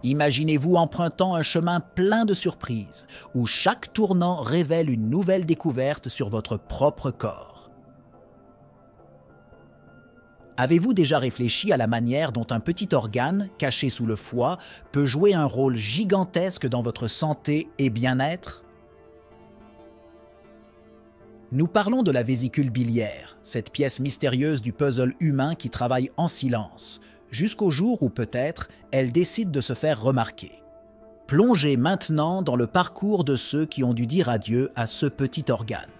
Imaginez-vous empruntant un chemin plein de surprises, où chaque tournant révèle une nouvelle découverte sur votre propre corps. Avez-vous déjà réfléchi à la manière dont un petit organe, caché sous le foie, peut jouer un rôle gigantesque dans votre santé et bien-être? Nous parlons de la vésicule biliaire, cette pièce mystérieuse du puzzle humain qui travaille en silence, jusqu'au jour où peut-être elle décide de se faire remarquer. Plongez maintenant dans le parcours de ceux qui ont dû dire adieu à ce petit organe.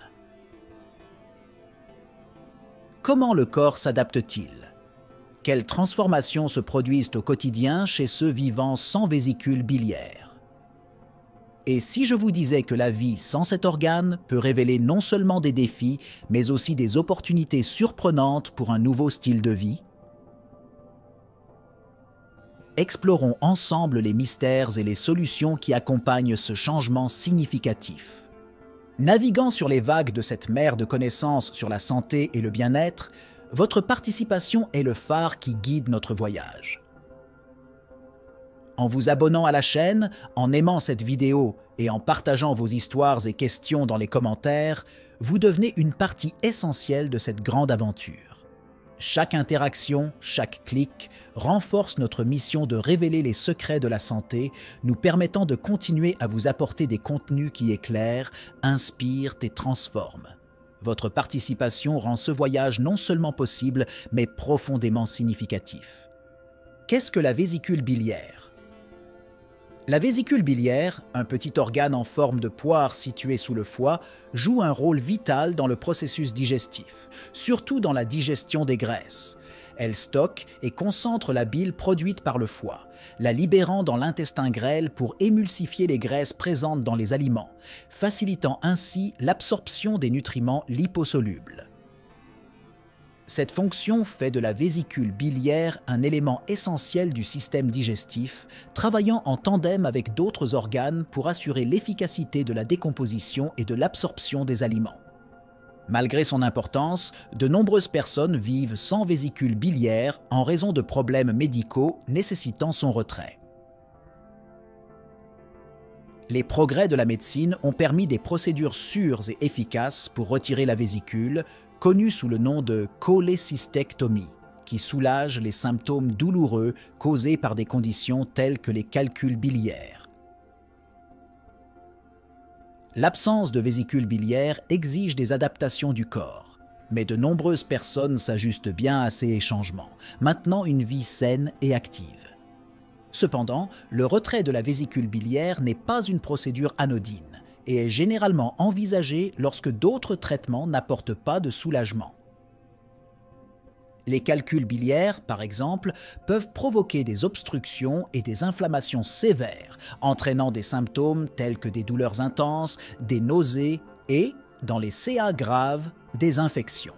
Comment le corps s'adapte-t-il? Quelles transformations se produisent au quotidien chez ceux vivant sans vésicule biliaire? Et si je vous disais que la vie sans cet organe peut révéler non seulement des défis, mais aussi des opportunités surprenantes pour un nouveau style de vie? Explorons ensemble les mystères et les solutions qui accompagnent ce changement significatif. Naviguant sur les vagues de cette mer de connaissances sur la santé et le bien-être, votre participation est le phare qui guide notre voyage. En vous abonnant à la chaîne, en aimant cette vidéo et en partageant vos histoires et questions dans les commentaires, vous devenez une partie essentielle de cette grande aventure. Chaque interaction, chaque clic renforce notre mission de révéler les secrets de la santé, nous permettant de continuer à vous apporter des contenus qui éclairent, inspirent et transforment. Votre participation rend ce voyage non seulement possible, mais profondément significatif. Qu'est-ce que la vésicule biliaire? La vésicule biliaire, un petit organe en forme de poire situé sous le foie, joue un rôle vital dans le processus digestif, surtout dans la digestion des graisses. Elle stocke et concentre la bile produite par le foie, la libérant dans l'intestin grêle pour émulsifier les graisses présentes dans les aliments, facilitant ainsi l'absorption des nutriments liposolubles. Cette fonction fait de la vésicule biliaire un élément essentiel du système digestif, travaillant en tandem avec d'autres organes pour assurer l'efficacité de la décomposition et de l'absorption des aliments. Malgré son importance, de nombreuses personnes vivent sans vésicule biliaire en raison de problèmes médicaux nécessitant son retrait. Les progrès de la médecine ont permis des procédures sûres et efficaces pour retirer la vésicule, connue sous le nom de cholécystectomie, qui soulage les symptômes douloureux causés par des conditions telles que les calculs biliaires. L'absence de vésicule biliaire exige des adaptations du corps, mais de nombreuses personnes s'ajustent bien à ces changements, maintenant une vie saine et active. Cependant, le retrait de la vésicule biliaire n'est pas une procédure anodine et est généralement envisagé lorsque d'autres traitements n'apportent pas de soulagement. Les calculs biliaires, par exemple, peuvent provoquer des obstructions et des inflammations sévères, entraînant des symptômes tels que des douleurs intenses, des nausées et, dans les CA graves, des infections.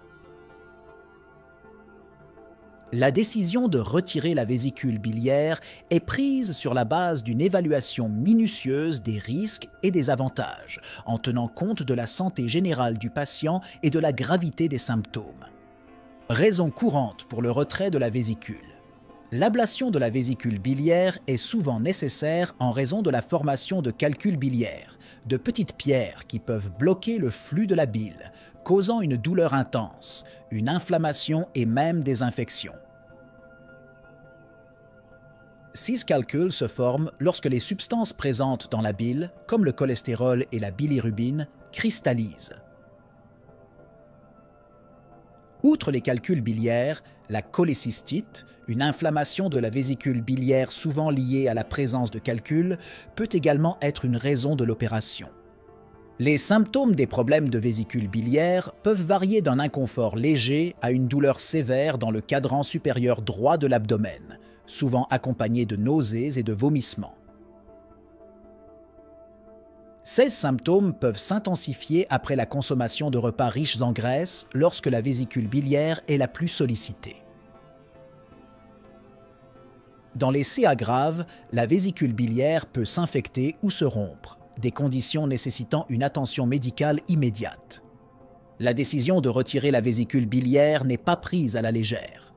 La décision de retirer la vésicule biliaire est prise sur la base d'une évaluation minutieuse des risques et des avantages, en tenant compte de la santé générale du patient et de la gravité des symptômes. Raison courante pour le retrait de la vésicule. L'ablation de la vésicule biliaire est souvent nécessaire en raison de la formation de calculs biliaires, de petites pierres qui peuvent bloquer le flux de la bile, causant une douleur intense, une inflammation et même des infections. Ces calculs se forment lorsque les substances présentes dans la bile, comme le cholestérol et la bilirubine, cristallisent. Outre les calculs biliaires, la cholécystite, une inflammation de la vésicule biliaire souvent liée à la présence de calculs, peut également être une raison de l'opération. Les symptômes des problèmes de vésicule biliaire peuvent varier d'un inconfort léger à une douleur sévère dans le quadrant supérieur droit de l'abdomen, souvent accompagné de nausées et de vomissements. Ces symptômes peuvent s'intensifier après la consommation de repas riches en graisse lorsque la vésicule biliaire est la plus sollicitée. Dans les CA graves, la vésicule biliaire peut s'infecter ou se rompre, des conditions nécessitant une attention médicale immédiate. La décision de retirer la vésicule biliaire n'est pas prise à la légère.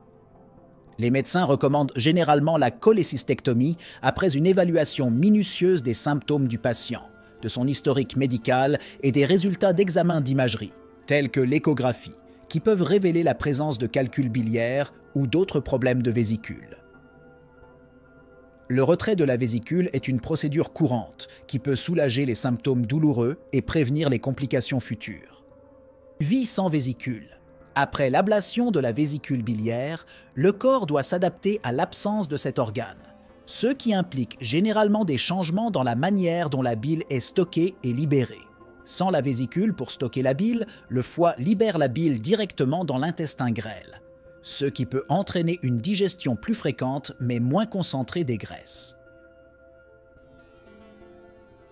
Les médecins recommandent généralement la cholécystectomie après une évaluation minutieuse des symptômes du patient, de son historique médical et des résultats d'examens d'imagerie, tels que l'échographie, qui peuvent révéler la présence de calculs biliaires ou d'autres problèmes de vésicule. Le retrait de la vésicule est une procédure courante qui peut soulager les symptômes douloureux et prévenir les complications futures. Vie sans vésicule. Après l'ablation de la vésicule biliaire, le corps doit s'adapter à l'absence de cet organe, ce qui implique généralement des changements dans la manière dont la bile est stockée et libérée. Sans la vésicule pour stocker la bile, le foie libère la bile directement dans l'intestin grêle, ce qui peut entraîner une digestion plus fréquente mais moins concentrée des graisses.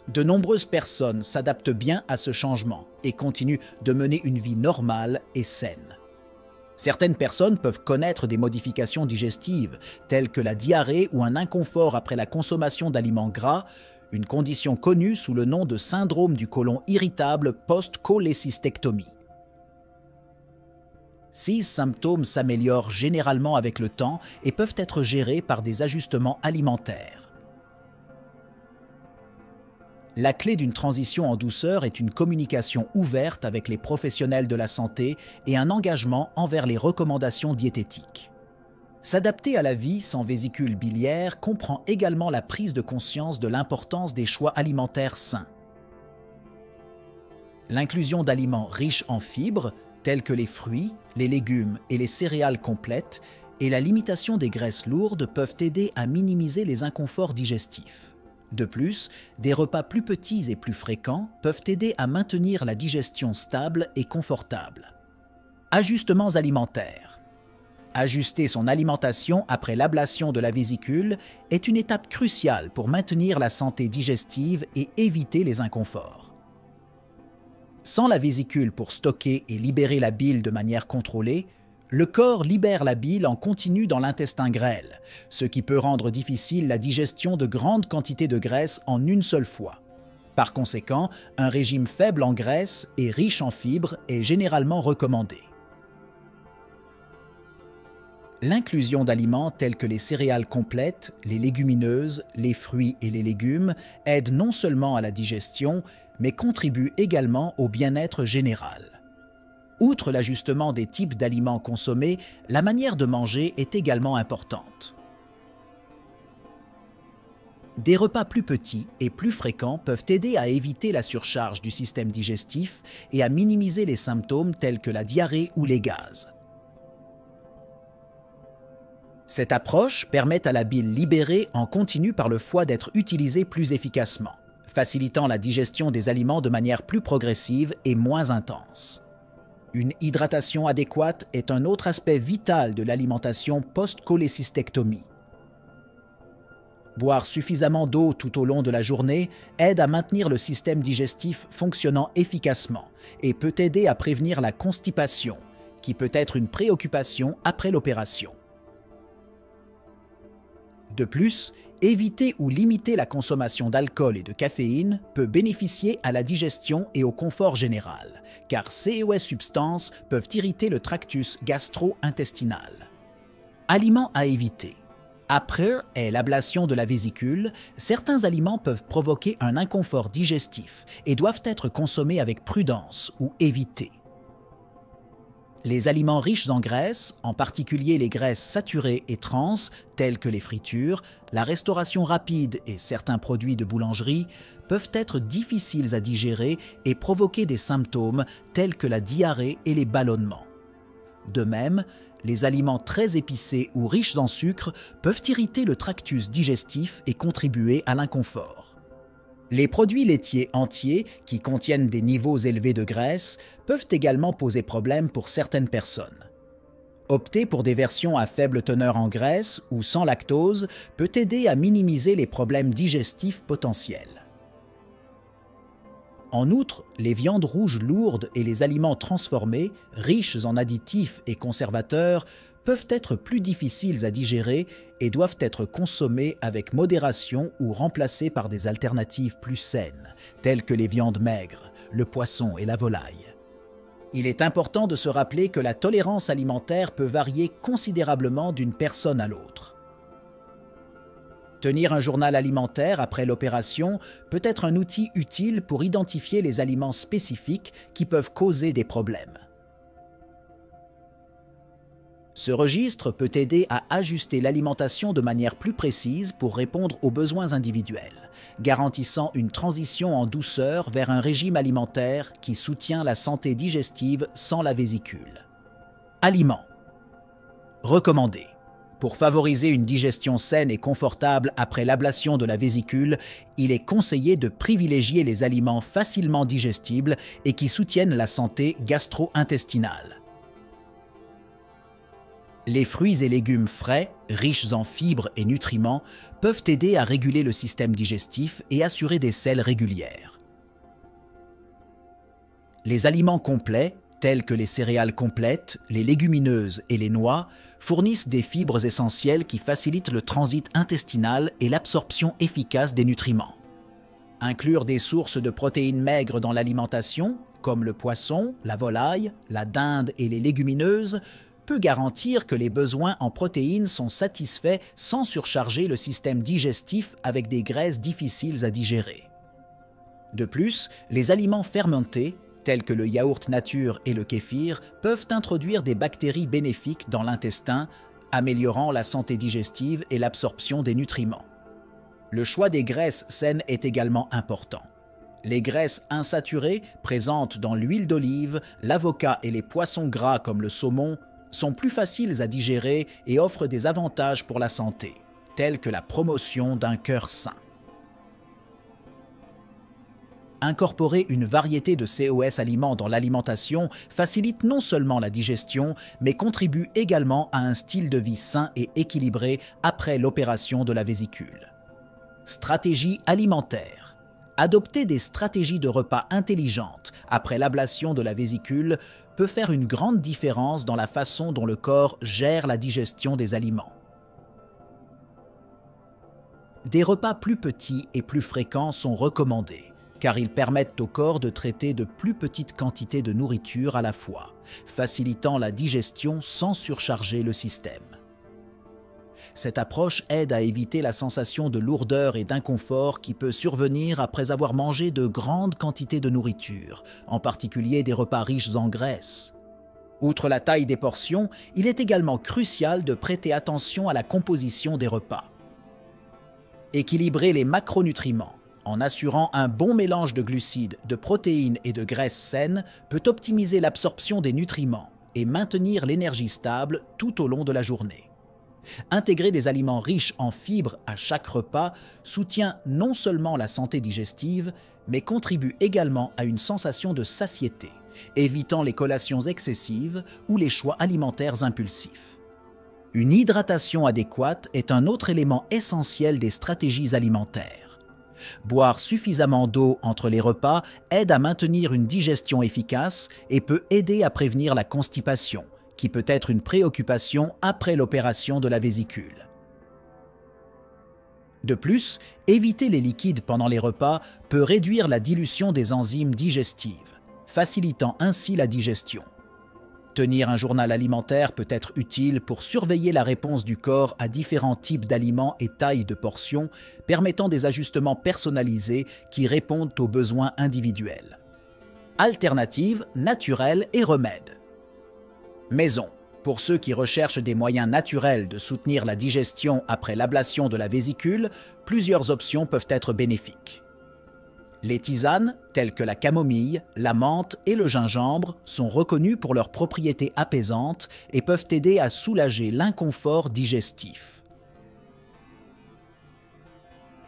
De nombreuses personnes s'adaptent bien à ce changement et continuent de mener une vie normale et saine. Certaines personnes peuvent connaître des modifications digestives, telles que la diarrhée ou un inconfort après la consommation d'aliments gras, une condition connue sous le nom de syndrome du côlon irritable post-cholécystectomie. Ces symptômes s'améliorent généralement avec le temps et peuvent être gérés par des ajustements alimentaires. La clé d'une transition en douceur est une communication ouverte avec les professionnels de la santé et un engagement envers les recommandations diététiques. S'adapter à la vie sans vésicule biliaire comprend également la prise de conscience de l'importance des choix alimentaires sains. L'inclusion d'aliments riches en fibres, tels que les fruits, les légumes et les céréales complètes, et la limitation des graisses lourdes peuvent aider à minimiser les inconforts digestifs. De plus, des repas plus petits et plus fréquents peuvent aider à maintenir la digestion stable et confortable. Ajustements alimentaires. Ajuster son alimentation après l'ablation de la vésicule est une étape cruciale pour maintenir la santé digestive et éviter les inconforts. Sans la vésicule pour stocker et libérer la bile de manière contrôlée, le corps libère la bile en continu dans l'intestin grêle, ce qui peut rendre difficile la digestion de grandes quantités de graisse en une seule fois. Par conséquent, un régime faible en graisse et riche en fibres est généralement recommandé. L'inclusion d'aliments tels que les céréales complètes, les légumineuses, les fruits et les légumes aide non seulement à la digestion, mais contribue également au bien-être général. Outre l'ajustement des types d'aliments consommés, la manière de manger est également importante. Des repas plus petits et plus fréquents peuvent aider à éviter la surcharge du système digestif et à minimiser les symptômes tels que la diarrhée ou les gaz. Cette approche permet à la bile libérée en continu par le foie d'être utilisée plus efficacement, facilitant la digestion des aliments de manière plus progressive et moins intense. Une hydratation adéquate est un autre aspect vital de l'alimentation post-cholécystectomie. Boire suffisamment d'eau tout au long de la journée aide à maintenir le système digestif fonctionnant efficacement et peut aider à prévenir la constipation, qui peut être une préoccupation après l'opération. De plus, éviter ou limiter la consommation d'alcool et de caféine peut bénéficier à la digestion et au confort général, car ces substances peuvent irriter le tractus gastro-intestinal. Aliments à éviter. Après l'ablation de la vésicule, certains aliments peuvent provoquer un inconfort digestif et doivent être consommés avec prudence ou évités. Les aliments riches en graisses, en particulier les graisses saturées et trans, telles que les fritures, la restauration rapide et certains produits de boulangerie, peuvent être difficiles à digérer et provoquer des symptômes tels que la diarrhée et les ballonnements. De même, les aliments très épicés ou riches en sucre peuvent irriter le tractus digestif et contribuer à l'inconfort. Les produits laitiers entiers, qui contiennent des niveaux élevés de graisse, peuvent également poser problème pour certaines personnes. Opter pour des versions à faible teneur en graisse ou sans lactose peut aider à minimiser les problèmes digestifs potentiels. En outre, les viandes rouges lourdes et les aliments transformés, riches en additifs et conservateurs, peuvent être plus difficiles à digérer et doivent être consommés avec modération ou remplacés par des alternatives plus saines, telles que les viandes maigres, le poisson et la volaille. Il est important de se rappeler que la tolérance alimentaire peut varier considérablement d'une personne à l'autre. Tenir un journal alimentaire après l'opération peut être un outil utile pour identifier les aliments spécifiques qui peuvent causer des problèmes. Ce registre peut aider à ajuster l'alimentation de manière plus précise pour répondre aux besoins individuels, garantissant une transition en douceur vers un régime alimentaire qui soutient la santé digestive sans la vésicule. Aliments. Recommandé. Pour favoriser une digestion saine et confortable après l'ablation de la vésicule, il est conseillé de privilégier les aliments facilement digestibles et qui soutiennent la santé gastro-intestinale. Les fruits et légumes frais, riches en fibres et nutriments, peuvent aider à réguler le système digestif et assurer des selles régulières. Les aliments complets, tels que les céréales complètes, les légumineuses et les noix, fournissent des fibres essentielles qui facilitent le transit intestinal et l'absorption efficace des nutriments. Inclure des sources de protéines maigres dans l'alimentation, comme le poisson, la volaille, la dinde et les légumineuses, peut garantir que les besoins en protéines sont satisfaits sans surcharger le système digestif avec des graisses difficiles à digérer. De plus, les aliments fermentés, tels que le yaourt nature et le kéfir, peuvent introduire des bactéries bénéfiques dans l'intestin, améliorant la santé digestive et l'absorption des nutriments. Le choix des graisses saines est également important. Les graisses insaturées, présentes dans l'huile d'olive, l'avocat et les poissons gras comme le saumon, sont plus faciles à digérer et offrent des avantages pour la santé, tels que la promotion d'un cœur sain. Incorporer une variété de COS aliments dans l'alimentation facilite non seulement la digestion, mais contribue également à un style de vie sain et équilibré après l'opération de la vésicule. Stratégie alimentaire. Adopter des stratégies de repas intelligentes après l'ablation de la vésicule peut faire une grande différence dans la façon dont le corps gère la digestion des aliments. Des repas plus petits et plus fréquents sont recommandés, car ils permettent au corps de traiter de plus petites quantités de nourriture à la fois, facilitant la digestion sans surcharger le système. Cette approche aide à éviter la sensation de lourdeur et d'inconfort qui peut survenir après avoir mangé de grandes quantités de nourriture, en particulier des repas riches en graisse. Outre la taille des portions, il est également crucial de prêter attention à la composition des repas. Équilibrer les macronutriments en assurant un bon mélange de glucides, de protéines et de graisses saines peut optimiser l'absorption des nutriments et maintenir l'énergie stable tout au long de la journée. Intégrer des aliments riches en fibres à chaque repas soutient non seulement la santé digestive, mais contribue également à une sensation de satiété, évitant les collations excessives ou les choix alimentaires impulsifs. Une hydratation adéquate est un autre élément essentiel des stratégies alimentaires. Boire suffisamment d'eau entre les repas aide à maintenir une digestion efficace et peut aider à prévenir la constipation, qui peut être une préoccupation après l'opération de la vésicule. De plus, éviter les liquides pendant les repas peut réduire la dilution des enzymes digestives, facilitant ainsi la digestion. Tenir un journal alimentaire peut être utile pour surveiller la réponse du corps à différents types d'aliments et tailles de portions, permettant des ajustements personnalisés qui répondent aux besoins individuels. Alternatives, naturelles et remèdes. Maison. Pour ceux qui recherchent des moyens naturels de soutenir la digestion après l'ablation de la vésicule, plusieurs options peuvent être bénéfiques. Les tisanes, telles que la camomille, la menthe et le gingembre, sont reconnues pour leurs propriétés apaisantes et peuvent aider à soulager l'inconfort digestif.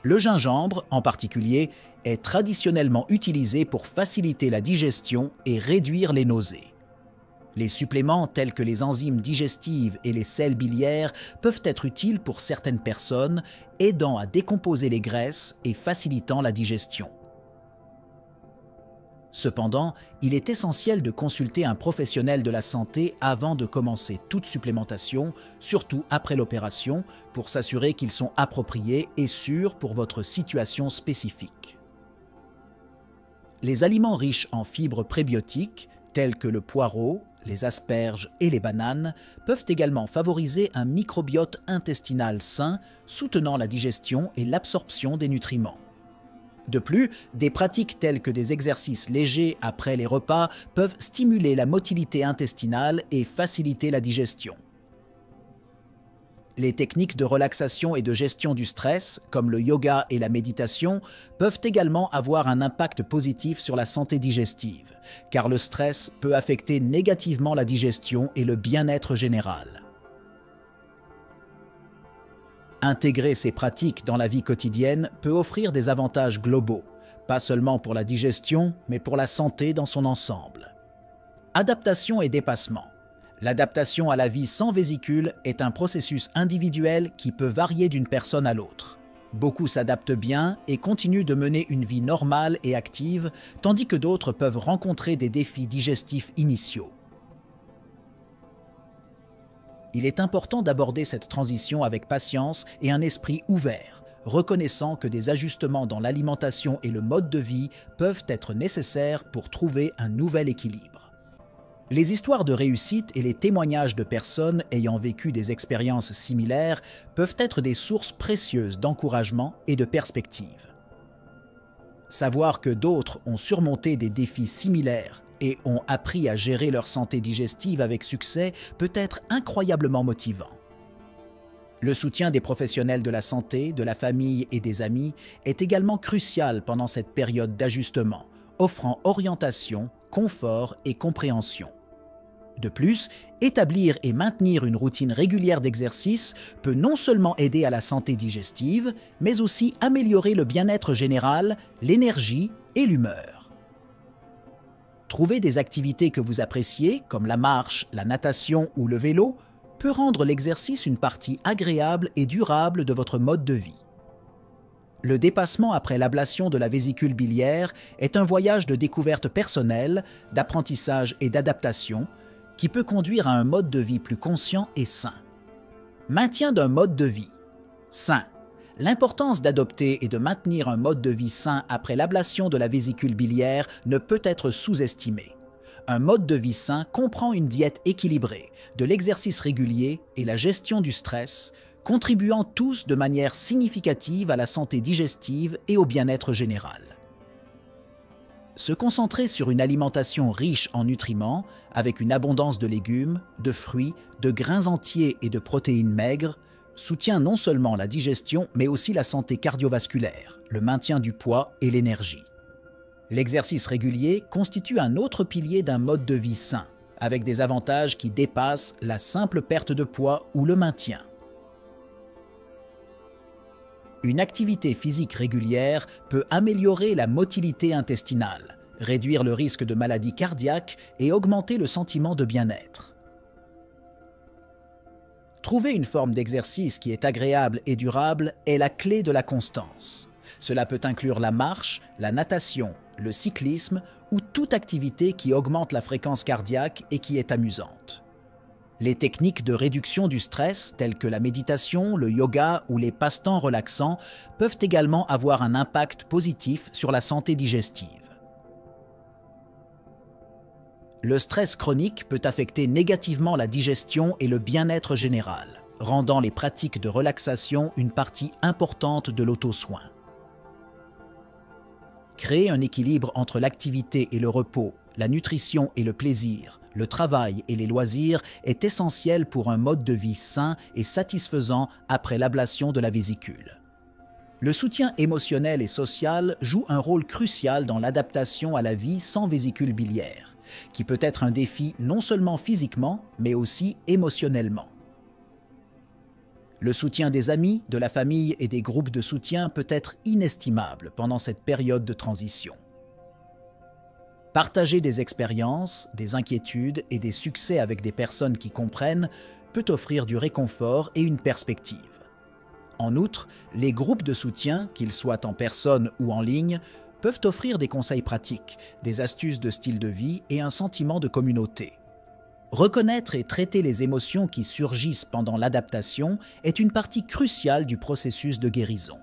Le gingembre, en particulier, est traditionnellement utilisé pour faciliter la digestion et réduire les nausées. Les suppléments tels que les enzymes digestives et les sels biliaires peuvent être utiles pour certaines personnes, aidant à décomposer les graisses et facilitant la digestion. Cependant, il est essentiel de consulter un professionnel de la santé avant de commencer toute supplémentation, surtout après l'opération, pour s'assurer qu'ils sont appropriés et sûrs pour votre situation spécifique. Les aliments riches en fibres prébiotiques, tels que le poireau, les asperges et les bananes, peuvent également favoriser un microbiote intestinal sain, soutenant la digestion et l'absorption des nutriments. De plus, des pratiques telles que des exercices légers après les repas peuvent stimuler la motilité intestinale et faciliter la digestion. Les techniques de relaxation et de gestion du stress, comme le yoga et la méditation, peuvent également avoir un impact positif sur la santé digestive, car le stress peut affecter négativement la digestion et le bien-être général. Intégrer ces pratiques dans la vie quotidienne peut offrir des avantages globaux, pas seulement pour la digestion, mais pour la santé dans son ensemble. Adaptation et dépassement. L'adaptation à la vie sans vésicule est un processus individuel qui peut varier d'une personne à l'autre. Beaucoup s'adaptent bien et continuent de mener une vie normale et active, tandis que d'autres peuvent rencontrer des défis digestifs initiaux. Il est important d'aborder cette transition avec patience et un esprit ouvert, reconnaissant que des ajustements dans l'alimentation et le mode de vie peuvent être nécessaires pour trouver un nouvel équilibre. Les histoires de réussite et les témoignages de personnes ayant vécu des expériences similaires peuvent être des sources précieuses d'encouragement et de perspective. Savoir que d'autres ont surmonté des défis similaires et ont appris à gérer leur santé digestive avec succès peut être incroyablement motivant. Le soutien des professionnels de la santé, de la famille et des amis est également crucial pendant cette période d'ajustement, offrant orientation, confort et compréhension. De plus, établir et maintenir une routine régulière d'exercice peut non seulement aider à la santé digestive, mais aussi améliorer le bien-être général, l'énergie et l'humeur. Trouver des activités que vous appréciez, comme la marche, la natation ou le vélo, peut rendre l'exercice une partie agréable et durable de votre mode de vie. Le dépassement après l'ablation de la vésicule biliaire est un voyage de découverte personnelle, d'apprentissage et d'adaptation, qui peut conduire à un mode de vie plus conscient et sain. Maintien d'un mode de vie sain. L'importance d'adopter et de maintenir un mode de vie sain après l'ablation de la vésicule biliaire ne peut être sous-estimée. Un mode de vie sain comprend une diète équilibrée, de l'exercice régulier et la gestion du stress, contribuant tous de manière significative à la santé digestive et au bien-être général. Se concentrer sur une alimentation riche en nutriments, avec une abondance de légumes, de fruits, de grains entiers et de protéines maigres, soutient non seulement la digestion, mais aussi la santé cardiovasculaire, le maintien du poids et l'énergie. L'exercice régulier constitue un autre pilier d'un mode de vie sain, avec des avantages qui dépassent la simple perte de poids ou le maintien. Une activité physique régulière peut améliorer la motilité intestinale, réduire le risque de maladies cardiaques et augmenter le sentiment de bien-être. Trouver une forme d'exercice qui est agréable et durable est la clé de la constance. Cela peut inclure la marche, la natation, le cyclisme ou toute activité qui augmente la fréquence cardiaque et qui est amusante. Les techniques de réduction du stress, telles que la méditation, le yoga ou les passe-temps relaxants, peuvent également avoir un impact positif sur la santé digestive. Le stress chronique peut affecter négativement la digestion et le bien-être général, rendant les pratiques de relaxation une partie importante de l'auto-soin. Créer un équilibre entre l'activité et le repos, la nutrition et le plaisir, le travail et les loisirs est essentiel pour un mode de vie sain et satisfaisant après l'ablation de la vésicule. Le soutien émotionnel et social joue un rôle crucial dans l'adaptation à la vie sans vésicule biliaire, qui peut être un défi non seulement physiquement, mais aussi émotionnellement. Le soutien des amis, de la famille et des groupes de soutien peut être inestimable pendant cette période de transition. Partager des expériences, des inquiétudes et des succès avec des personnes qui comprennent peut offrir du réconfort et une perspective. En outre, les groupes de soutien, qu'ils soient en personne ou en ligne, peuvent offrir des conseils pratiques, des astuces de style de vie et un sentiment de communauté. Reconnaître et traiter les émotions qui surgissent pendant l'adaptation est une partie cruciale du processus de guérison.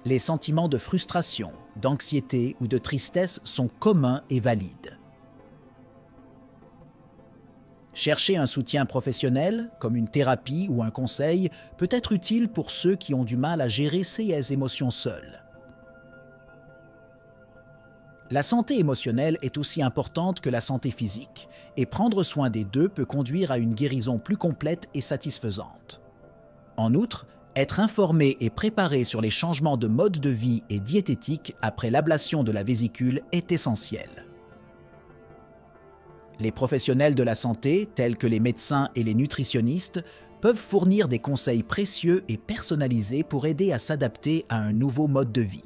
Les sentiments de frustration, d'anxiété ou de tristesse sont communs et valides. Chercher un soutien professionnel, comme une thérapie ou un conseil, peut être utile pour ceux qui ont du mal à gérer ces émotions seuls. La santé émotionnelle est aussi importante que la santé physique, et prendre soin des deux peut conduire à une guérison plus complète et satisfaisante. En outre, être informé et préparé sur les changements de mode de vie et diététique après l'ablation de la vésicule est essentiel. Les professionnels de la santé, tels que les médecins et les nutritionnistes, peuvent fournir des conseils précieux et personnalisés pour aider à s'adapter à un nouveau mode de vie.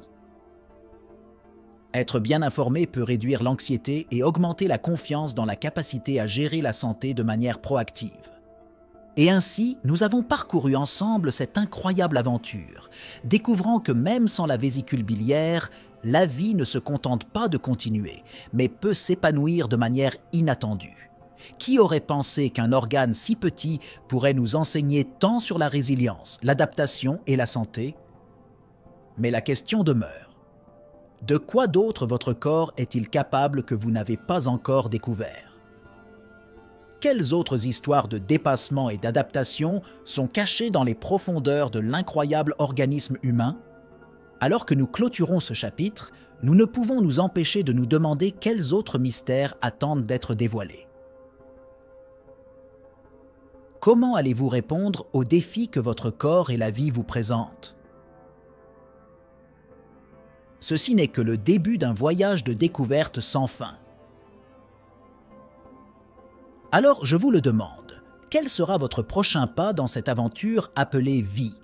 Être bien informé peut réduire l'anxiété et augmenter la confiance dans la capacité à gérer la santé de manière proactive. Et ainsi, nous avons parcouru ensemble cette incroyable aventure, découvrant que même sans la vésicule biliaire, la vie ne se contente pas de continuer, mais peut s'épanouir de manière inattendue. Qui aurait pensé qu'un organe si petit pourrait nous enseigner tant sur la résilience, l'adaptation et la santé? Mais la question demeure. De quoi d'autre votre corps est-il capable que vous n'avez pas encore découvert? Quelles autres histoires de dépassement et d'adaptation sont cachées dans les profondeurs de l'incroyable organisme humain? Alors que nous clôturons ce chapitre, nous ne pouvons nous empêcher de nous demander quels autres mystères attendent d'être dévoilés. Comment allez-vous répondre aux défis que votre corps et la vie vous présentent? Ceci n'est que le début d'un voyage de découverte sans fin. Alors je vous le demande, quel sera votre prochain pas dans cette aventure appelée vie,